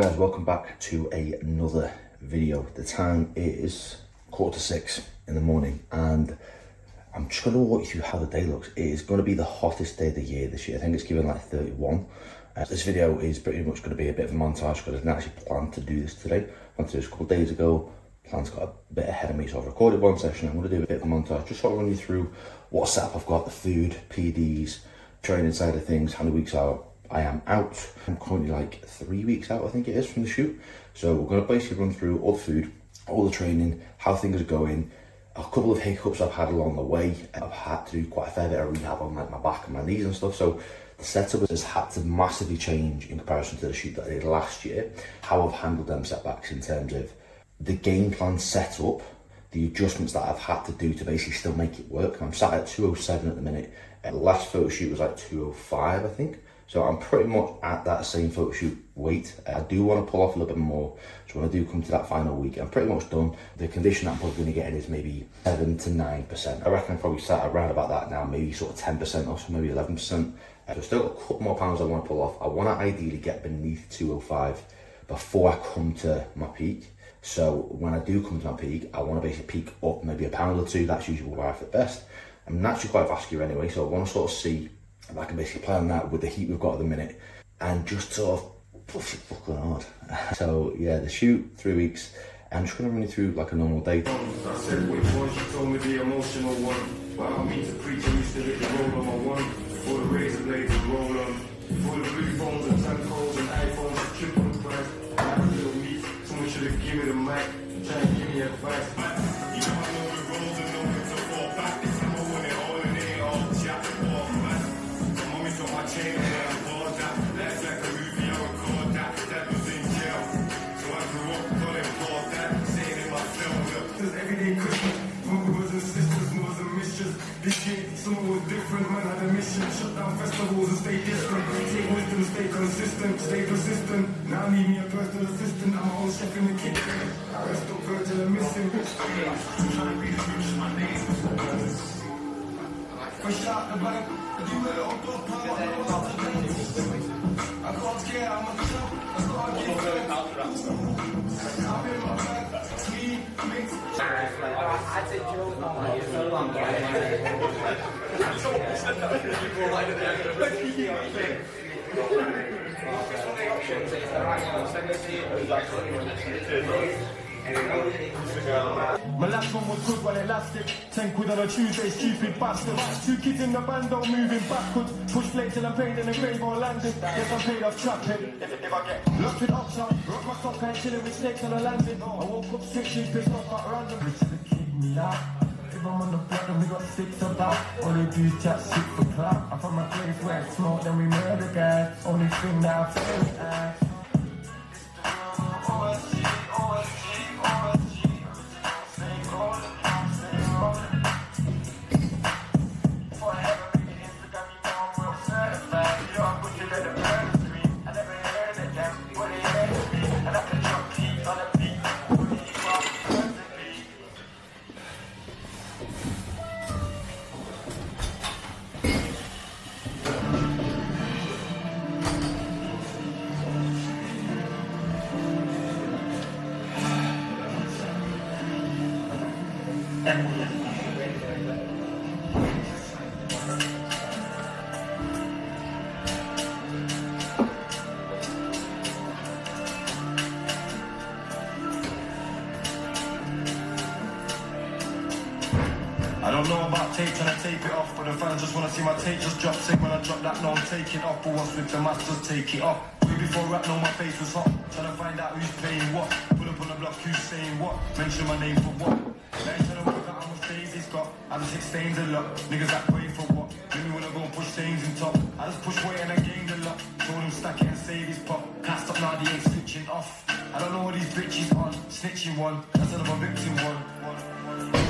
Guys, welcome back to another video. The time is 5:45 in the morning and I'm just going to walk you through how the day looks. It is going to be the hottest day of the year this year. I think it's given like 31. This video is pretty much going to be a bit of a montage because I didn't actually plan to do this today. I planned to do this a couple of days ago. Plans got a bit ahead of me, so I've recorded one session. I'm going to do a bit of a montage, just sort of run you through what setup I've got, the food, PEDs, training side of things, how many weeks out I am out. I'm currently like 3 weeks out, I think it is, from the shoot. So we're going to basically run through all the food, all the training, how things are going, a couple of hiccups I've had along the way. I've had to do quite a fair bit of rehab on like my back and my knees and stuff. So the setup has had to massively change in comparison to the shoot that I did last year. How I've handled them setbacks in terms of the game plan set up, the adjustments that I've had to do to basically still make it work. I'm sat at 207 at the minute. The last photo shoot was like 205, I think. So I'm pretty much at that same photo shoot weight. I do want to pull off a little bit more. So when I do come to that final week, I'm pretty much done. The condition that I'm probably going to get in is maybe 7 to 9%. I reckon I'm probably sat around about that now, maybe sort of 10% or so, maybe 11%. So still got a couple more pounds I want to pull off. I want to ideally get beneath 205 before I come to my peak. So when I do come to my peak, I want to basically peak up maybe a pound or two. That's usually where I fit best. I'm naturally quite vascular anyway, so I want to sort of see if I can basically play on that with the heat we've got at the minute and just sort of push it fucking hard. So yeah, the shoot, 3 weeks. I'm just going to run you through like a normal day. I said which one, she told me the emotional one. But I don't mean to preach, I used to hit the roll on my one. For the razor blades and roll on. For the blue phones and Tempos and iPhones, triple the price. I had a little meat, someone should have given me the mic. Trying to give me advice. You know I know the roles and know when to fall back. I'm over it all and they all chat off, man. The mommy got my chain and then I bought that. That's like a movie, I record that. That was in jail. So I grew up calling Paul that. Saying in my film, look, there's everyday Christmas. Brothers and sisters, mothers and mistress. This year, summer was different, man had a mission. Shut down festivals and stay distant. Take wisdom, stay consistent, stay persistent. Now need me a personal assistant. I'm my own chef in the kitchen. I rest up Virgil and missing. Trying to be the rich, my name. Fresh out the bank, I do a little blood power. I can't care, I'm a chump. I can't get I'm in my bag, sweet, mix. I'd say Joe, it's so long. My last one was good while it lasted. 10 quid on a Tuesday, stupid bastard. 2 kids in the band, all moving backwards. Push play till I'm paid in the grave or landed. Yes, I'm paid off trapping. If I get locked with option, rock my sock and chilling with snakes on the landing. I woke up sick, she's pissed off at random. Rich to kick me out. If I'm on the block, then we got 6 about. All they do is chat shit for clout. I'm from a place where it's smoke, then we murder guys. Only thing that I feel is ass. I don't know about tape, trying to tape it off, but the fans just want to see my tape just drop. Say when I drop that, no, I'm taking off, but once with the masters, take it off. Way before rap, know my face was hot, trying to find out who's playing what. Pull up on the block, who's saying what, mention my name for what. Now he's trying to work out how much days he's got. I just hit stains a lot, niggas that pray for what. Make me wanna go and push stains in top. I just push weight and I gained a lot. Told him stack it and save his pop. Can't stop now, they ain't switching off. I don't know what these bitches on, snitching one, that's another victim one.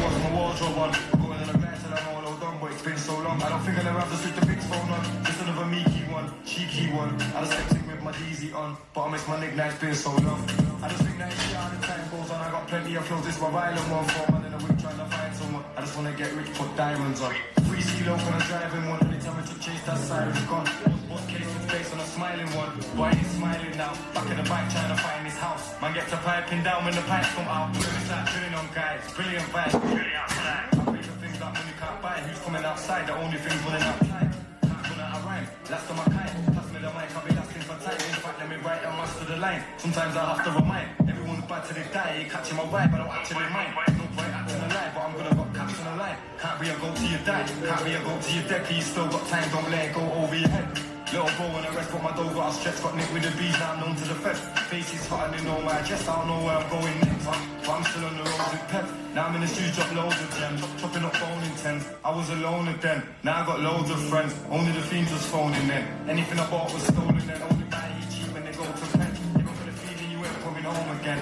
What's my wardrobe on? Going on a glass and I'm all done, but it's been so long. I don't think I'll ever have to switch the big phone on. Just another meeky one, cheeky one. I just text him with my DZ on, but I miss my nickname, it's been so long. I just think that shit how the time goes on. I got plenty of flows, this my violent one. 4 man in a week trying to find someone. I just wanna get rich, put diamonds on. Free ski low when I'm driving one. Anytime I took chase, that side is gone. What's case with face on a smiling one? Why ain't smiling now? Back in the bike trying to find his house. Man get to piping down when the pipes come out. It's like drilling on guys, brilliant vibe, really outside. I pay for things that money can't buy. Who's coming outside? The only thing's running outside. Can't run out of rhyme. Last on my kite. Pass me the mic, I'll be lasting for time. In fact, let me write and master the line. Sometimes I have to remind. Everyone's bad till they die. You're catching my vibe, I don't actually mind. No point acting alive, but I'm gonna got caps on the line. Can't be a go till you die. Can't be a go till you dead, cause you still got time. Don't let it go over your head. Little bro and the rest, but my dog got a stretch. Got nicked with the bees, now I'm known to the fed. Faces hot and they know my address. I don't know where I'm going next, but I'm still on the road with Pep. Now I'm in the streets, drop loads of gems. Chopping up phone in tens. I was alone then. Now I got loads of friends. Only the fiends was phoning then. Anything I bought was stolen then. Only buy it cheap when they go to rent. You got the feeling you ain't coming home again.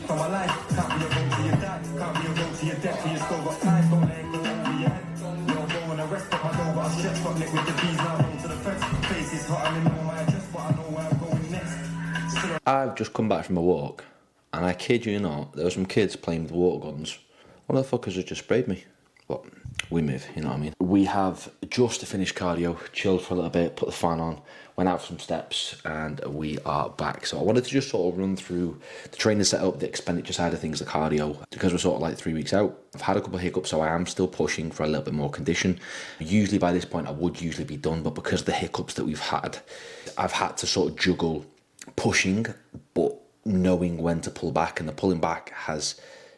For my life, can't be a go to your dad, can't be a go to your death, you still got time, don't let it go over your head. Little bro and the rest, but my dog got a stretch, got nicked with the bees, now known to the feds. Face is hot and they know my address, but I know where I'm going next. Still I've just come back from a walk, and I kid you not, there were some kids playing with water guns. One of the fuckers had just sprayed me. But we move, you know what I mean? We have just finished cardio, chilled for a little bit, put the fan on, went out for some steps, and we are back. So I wanted to just sort of run through the training setup, the expenditure side of things, the cardio, because we're sort of like 3 weeks out. I've had a couple of hiccups, so I am still pushing for a little bit more condition. Usually by this point I would usually be done, but because of the hiccups that we've had, I've had to sort of juggle pushing, but knowing when to pull back, and the pulling back has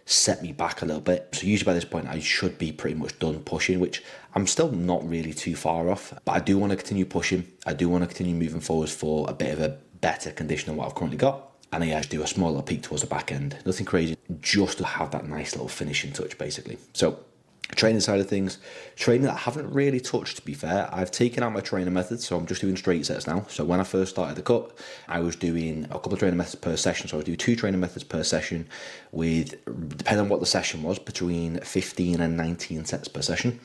set me back a little bit. So usually by this point I should be pretty much done pushing, which I'm still not really too far off, but I do want to continue pushing. I do want to continue moving forwards for a bit of a better condition than what I've currently got. And I do a small little peak towards the back end, nothing crazy, just to have that nice little finishing touch basically. So training side of things, training that I haven't really touched, to be fair. I've taken out my trainer methods, so I'm just doing straight sets now. So when I first started the cut, I was doing a couple of training methods per session. So I would do 2 training methods per session with, depending on what the session was, between 15 and 19 sets per session.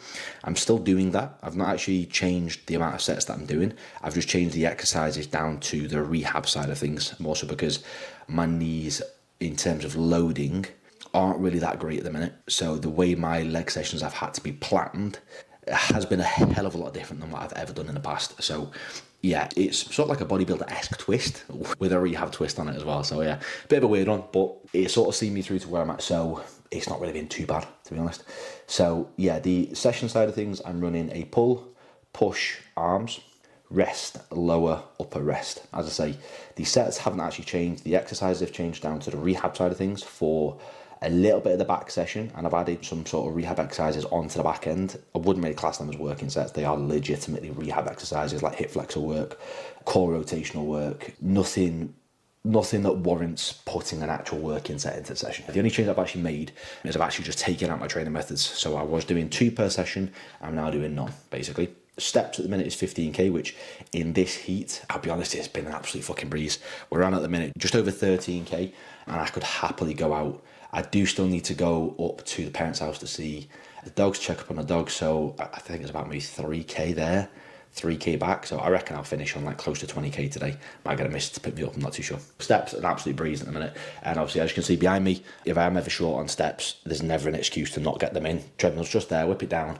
I'm still doing that. I've not actually changed the amount of sets that I'm doing. I've just changed the exercises down to the rehab side of things, more so because my knees, in terms of loading, aren't really that great at the minute. So the way my leg sessions have had to be planned has been a hell of a lot different than what I've ever done in the past. So yeah, it's sort of like a bodybuilder-esque twist with a rehab twist on it as well. So yeah, bit of a weird one, but it's sort of seen me through to where I'm at. So it's not really been too bad, to be honest. So yeah, the session side of things, I'm running a pull, push, arms, rest, lower, upper, rest. As I say, the sets haven't actually changed. The exercises have changed down to the rehab side of things for a little bit of the back session, and I've added some sort of rehab exercises onto the back end. I wouldn't really class them as working sets. They are legitimately rehab exercises like hip flexor work, core rotational work, nothing that warrants putting an actual working set into the session. The only change I've actually made is I've actually just taken out my training methods. So I was doing 2 per session, I'm now doing none, basically. Steps at the minute is 15k, which in this heat, I'll be honest, it's been an absolute fucking breeze. We're on at the minute just over 13k, and I could happily go out. I do still need to go up to the parents' house to see the dogs, check up on the dogs. So I think it's about maybe 3k there, 3k back. So I reckon I'll finish on like close to 20k today. Might get a miss to pick me up, I'm not too sure. Steps, an absolute breeze at the minute. And obviously, as you can see behind me, if I am ever short on steps, there's never an excuse to not get them in. Treadmill's just there, whip it down,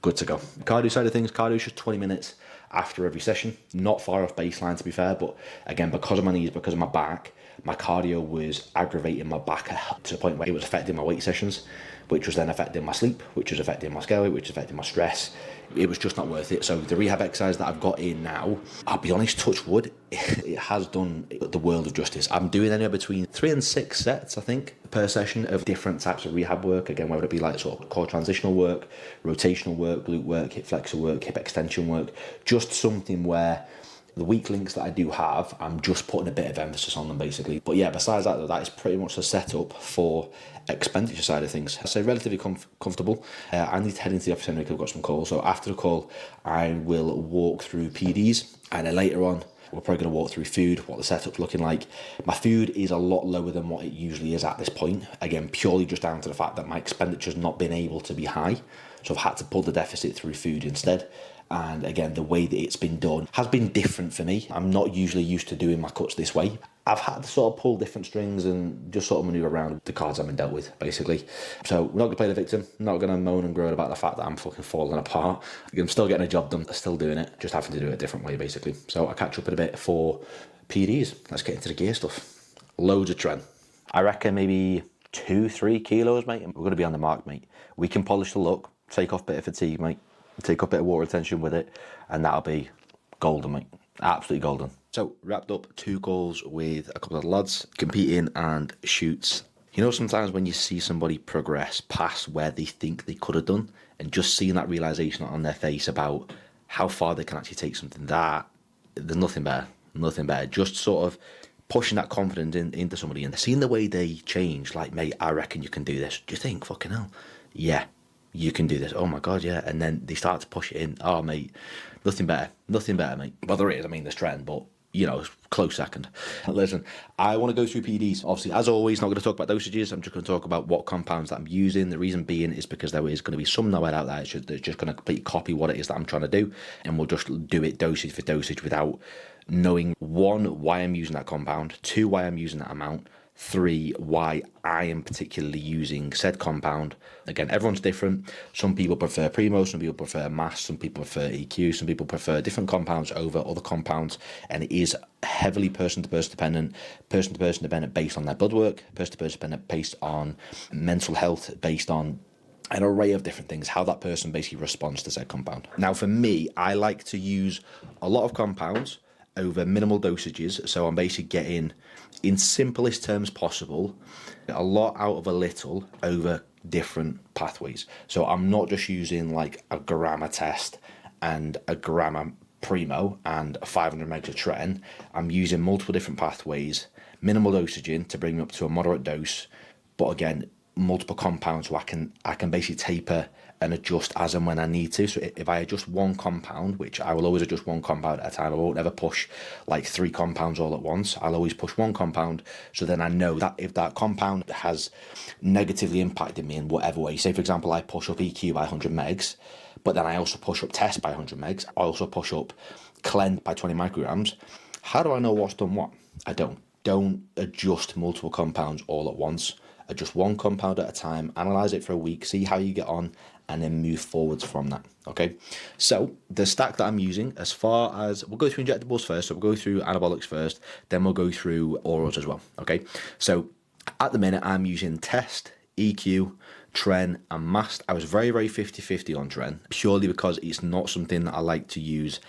good to go. Cardio side of things, cardio is just 20 minutes after every session. Not far off baseline, to be fair, but again, because of my knees, because of my back, my cardio was aggravating my back to the point where it was affecting my weight sessions, which was then affecting my sleep, which was affecting my scale weight, which was affecting my stress. It was just not worth it. So the rehab exercise that I've got in now, I'll be honest, touch wood, it has done the world of justice. I'm doing anywhere between 3 and 6 sets, I think, per session of different types of rehab work. Again, whether it be like sort of core transitional work, rotational work, glute work, hip flexor work, hip extension work, just something where the weak links that I do have, I'm just putting a bit of emphasis on them basically. But yeah, besides that though, that is pretty much the setup for expenditure side of things. I say relatively comfortable. I need to head into the office anyway because I've got some calls. So after the call, I will walk through PEDs, and then later on, we're probably going to walk through food, what the setup's looking like. My food is a lot lower than what it usually is at this point. Again, purely just down to the fact that my expenditure's not been able to be high. So I've had to pull the deficit through food instead. And again, the way that it's been done has been different for me. I'm not usually used to doing my cuts this way. I've had to sort of pull different strings and just sort of maneuver around the cards I've been dealt with, basically. So we're not going to play the victim. I'm not going to moan and groan about the fact that I'm fucking falling apart. I'm still getting a job done, still doing it, just having to do it a different way, basically. So I'll catch up in a bit for PEDs. Let's get into the gear stuff. Loads of Tren. I reckon maybe 2-3 kilos, mate. We're going to be on the mark, mate. We can polish the look, take off a bit of fatigue, mate. Take up a bit of water retention with it, and that'll be golden, mate. Absolutely golden. So, wrapped up 2 goals with a couple of lads competing and shoots. You know, sometimes when you see somebody progress past where they think they could have done, and just seeing that realization on their face about how far they can actually take something, that there's nothing better. Nothing better. Just sort of pushing that confidence into somebody and seeing the way they change. Like, mate, I reckon you can do this. Do you think? Fucking hell. Yeah. You can do this. Oh my God, yeah. And then they start to push it in. Oh, mate, nothing better, mate. Well, there is. I mean, there's Tren, but you know, close second. Listen, I want to go through PEDs. Obviously, as always, not going to talk about dosages. I'm just going to talk about what compounds that I'm using. The reason being is because there is going to be some nowhere out there that's just going to completely copy what it is that I'm trying to do, and we'll just do it dosage for dosage without knowing, 1, why I'm using that compound, 2, why I'm using that amount, 3, why I am particularly using said compound. Again, everyone's different. Some people prefer Primo, some people prefer Mass, some people prefer EQ, some people prefer different compounds over other compounds, and it is heavily person to person dependent based on their blood work, person to person dependent based on mental health, based on an array of different things, how that person basically responds to said compound. Now, for me, I like to use a lot of compounds over minimal dosages, so I'm basically getting, in simplest terms possible, a lot out of a little over different pathways. So I'm not just using like a gram a test and a gram of Primo and 500 megs of Tren. I'm using multiple different pathways, minimal dosaging to bring me up to a moderate dose, but again, multiple compounds, so I can basically taper and adjust as and when I need to. So if I adjust one compound, which I will always adjust one compound at a time, I won't ever push like 3 compounds all at once. I'll always push one compound, so then I know that if that compound has negatively impacted me in whatever way, say for example I push up EQ by 100 megs, but then I also push up test by 100 megs, I also push up cleanse by 20 micrograms, how do I know what's done what? I don't adjust multiple compounds all at once. Adjust one compound at a time, analyze it for a week, see how you get on, and then move forwards from that. Okay, so the stack that I'm using, as far as, we'll go through injectables first, so we'll go through anabolics first, then we'll go through orals as well. Okay, so at the minute I'm using test, EQ, Tren and Mast. I was very 50-50 on Tren, purely because it's not something that I like to use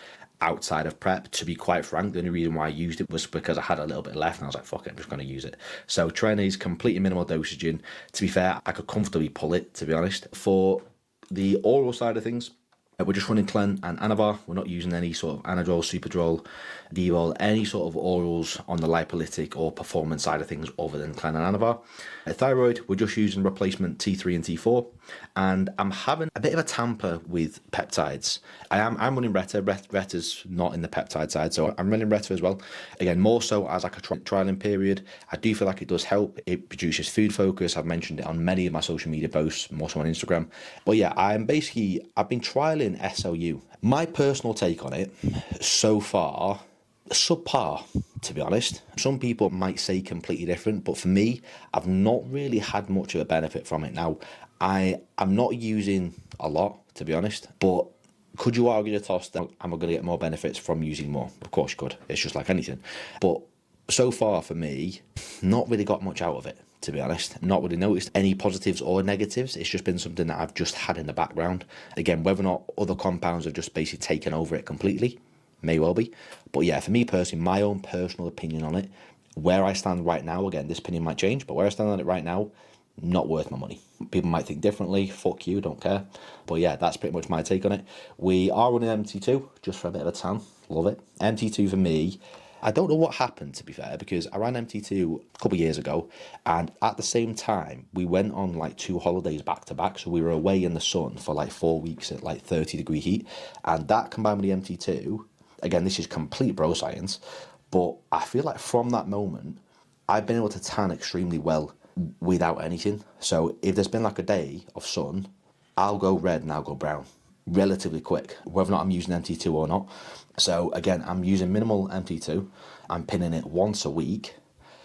outside of prep. To be quite frank, the only reason why I used it was because I had a little bit left and I was like, fuck it, I'm just going to use it. So Tren is completely minimal dosaging. To be fair, I could comfortably pull it, to be honest. For the oral side of things, we're just running Clen and Anavar. We're not using any sort of Anadrol, Superdrol, Devol, any sort of orals on the lipolytic or performance side of things other than Clen and Anavar. Thyroid, we're just using replacement T3 and T4. And I'm having a bit of a tamper with peptides. I'm running Retta. Retta's not in the peptide side, so I'm running Retta as well. Again, more so as like a trialing period. I do feel like it does help. It produces food focus. I've mentioned it on many of my social media posts, more so on Instagram. But yeah, I've been trialing SLU. My personal take on it so far, subpar, to be honest. Some people might say completely different, but for me, I've not really had much of a benefit from it. Now, I'm not using a lot, to be honest, but could you argue the toss that I'm going to get more benefits from using more? Of course you could. It's just like anything. But so far for me, not really got much out of it, to be honest. Not really noticed any positives or negatives. It's just been something that I've just had in the background. Again, whether or not other compounds have just basically taken over it completely, may well be. But yeah, for me personally, my own personal opinion on it, where I stand right now, again, this opinion might change, but where I stand on it right now, not worth my money. People might think differently, fuck you, don't care. But yeah, that's pretty much my take on it. We are running MT2, just for a bit of a tan, love it. MT2 for me, I don't know what happened, to be fair, because I ran MT2 a couple of years ago, and at the same time, we went on like 2 holidays back to back, so we were away in the sun for like 4 weeks at like 30-degree heat, and that combined with the MT2, again, this is complete bro science, but I feel like from that moment, I've been able to tan extremely well without anything. So if there's been like a day of sun, I'll go red and I'll go brown relatively quick, whether or not I'm using MT2 or not. So again, I'm using minimal MT2. I'm pinning it once a week.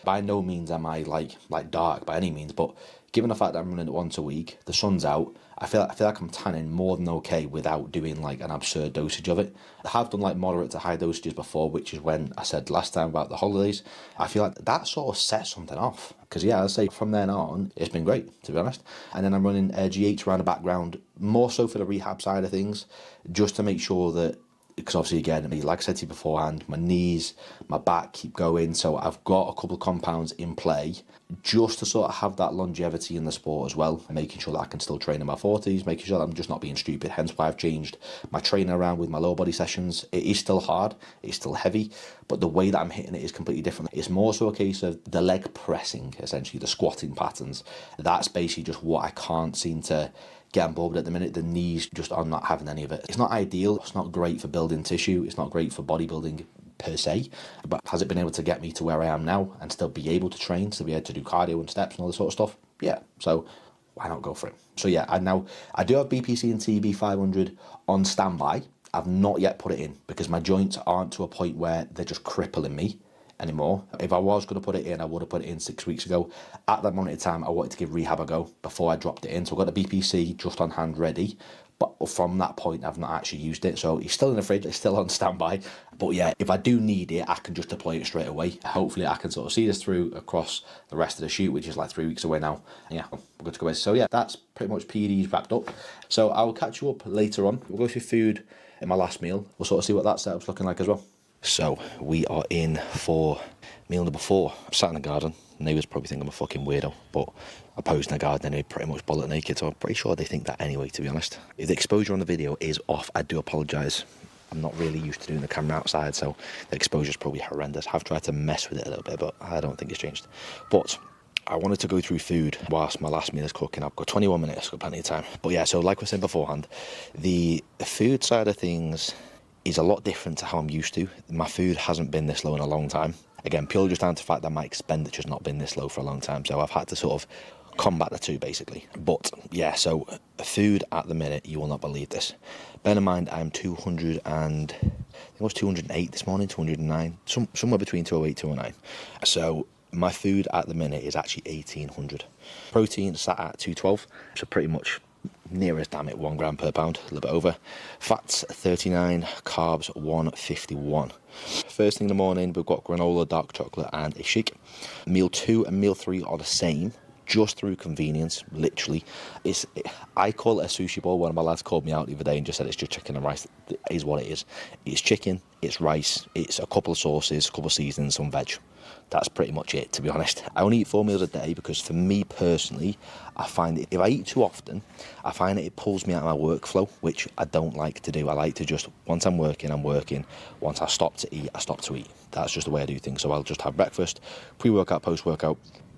By no means am I like dark by any means, but given the fact that I'm running it once a week, the sun's out, I feel like I'm tanning more than okay without doing like an absurd dosage of it. I have done like moderate to high dosages before, which is when I said last time about the holidays. I feel like that sort of sets something off. Because yeah, I'd say from then on, it's been great, to be honest. And then I'm running GH around the background, more so for the rehab side of things, just to make sure that, because obviously again, like I said to you beforehand, my knees, my back keep going, so I've got a couple of compounds in play just to sort of have that longevity in the sport as well, making sure that I can still train in my 40s, making sure that I'm just not being stupid, hence why I've changed my training around with my lower body sessions. It is still hard, it's still heavy, but the way that I'm hitting it is completely different. It's more so a case of the leg pressing, essentially, the squatting patterns. That's basically just what I can't seem to get on board with at the minute. The knees just are not having any of it. It's not ideal, it's not great for building tissue, it's not great for bodybuilding per se, but has it been able to get me to where I am now and still be able to train, still be able to do cardio and steps and all this sort of stuff? Yeah, so why not go for it? So yeah, I do have BPC and TB 500 on standby. I've not yet put it in because my joints aren't to a point where they're just crippling me anymore. If I was going to put it in, I would have put it in 6 weeks ago. At that moment in time, I wanted to give rehab a go before I dropped it in. So I've got the BPC just on hand ready. But from that point, I've not actually used it. So it's still in the fridge, it's still on standby. But yeah, if I do need it, I can just deploy it straight away. Hopefully I can sort of see this through across the rest of the shoot, which is like 3 weeks away now. And yeah, we're good to go. So yeah, that's pretty much PEDs wrapped up. So I'll catch you up later on. We'll go through food in my last meal. We'll sort of see what that setup's looking like as well. So we are in for meal number 4. I'm sat in the garden. Neighbours probably think I'm a fucking weirdo, but I pose in the garden and they pretty much bollock naked, so I'm pretty sure they think that anyway, to be honest. If the exposure on the video is off, I do apologise. I'm not really used to doing the camera outside, so the exposure is probably horrendous. I've tried to mess with it a little bit, but I don't think it's changed. But I wanted to go through food whilst my last meal is cooking. I've got 21 minutes, got plenty of time. But yeah, so like I said beforehand, the food side of things is a lot different to how I'm used to. My food hasn't been this low in a long time. Again, purely just down to the fact that my expenditure's not been this low for a long time. So I've had to sort of combat the two, basically. But yeah, so food at the minute, you will not believe this. Bear in mind, I'm 200 and, I think it was 208 this morning, 209, somewhere between 208, 209. So my food at the minute is actually 1800. Protein sat at 212, so pretty much near as damn it 1 gram per pound, a little bit over. Fats 39, carbs 151. First thing in the morning, we've got granola, dark chocolate and a shake. Meal 2 and meal 3 are the same, just through convenience, literally. I call it a sushi bowl. One of my lads called me out the other day and just said it's just chicken and rice. It is what it is. It's chicken, it's rice, it's a couple of sauces, a couple of seasonings, some veg. That's pretty much it, to be honest. I only eat 4 meals a day because for me personally, I find that if I eat too often, I find that it pulls me out of my workflow, which I don't like to do. I like to just, once I'm working, I'm working. Once I stop to eat, I stop to eat. That's just the way I do things. So I'll just have breakfast, pre-workout, post-workout,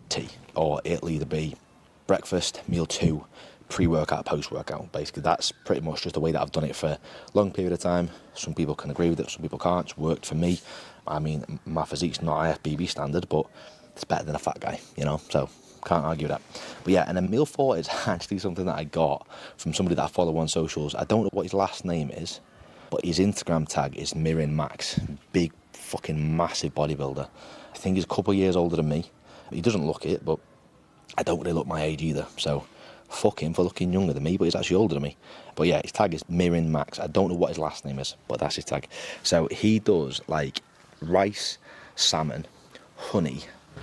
tea. Or it'll either be breakfast, meal 2, pre-workout, post-workout. Basically, that's pretty much just the way that I've done it for a long period of time. Some people can agree with it, some people can't. It's worked for me. I mean, my physique's not IFBB standard, but it's better than a fat guy, you know, so can't argue that. But yeah, and then meal 4 is actually something that I got from somebody that I follow on socials. I don't know what his last name is, but his Instagram tag is Mirin Max. Big, fucking massive bodybuilder. I think he's a couple of years older than me. He doesn't look it, but I don't really look my age either, so fuck him for looking younger than me, but he's actually older than me. But yeah, his tag is Mirin Max. I don't know what his last name is, but that's his tag. So he does like rice, salmon, honey,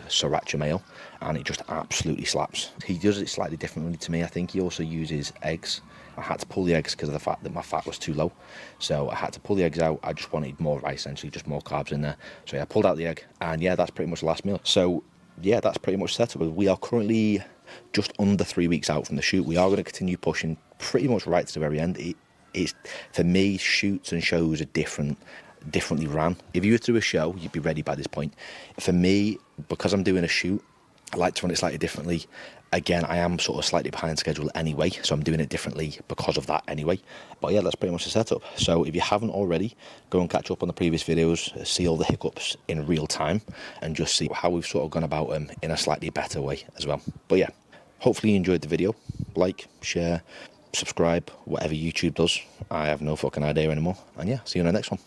sriracha mayo, and it just absolutely slaps. He does it slightly differently to me. I think he also uses eggs. I had to pull the eggs because of the fact that my fat was too low, so I had to pull the eggs out. I just wanted more rice, essentially, just more carbs in there. So yeah, I pulled out the egg, and yeah, that's pretty much the last meal. So yeah, that's pretty much set up. We are currently just under 3 weeks out from the shoot. We are going to continue pushing pretty much right to the very end. It's for me, shoots and shows are differently ran. If you were to do a show, you'd be ready by this point. For me, because I'm doing a shoot, I like to run it slightly differently. Again, I am sort of slightly behind schedule anyway, so I'm doing it differently because of that anyway. But yeah, that's pretty much the setup. So if you haven't already, go and catch up on the previous videos, see all the hiccups in real time, and just see how we've sort of gone about them in a slightly better way as well. But yeah, hopefully you enjoyed the video. Like, share, subscribe, whatever YouTube does. I have no fucking idea anymore. And yeah, see you in the next one.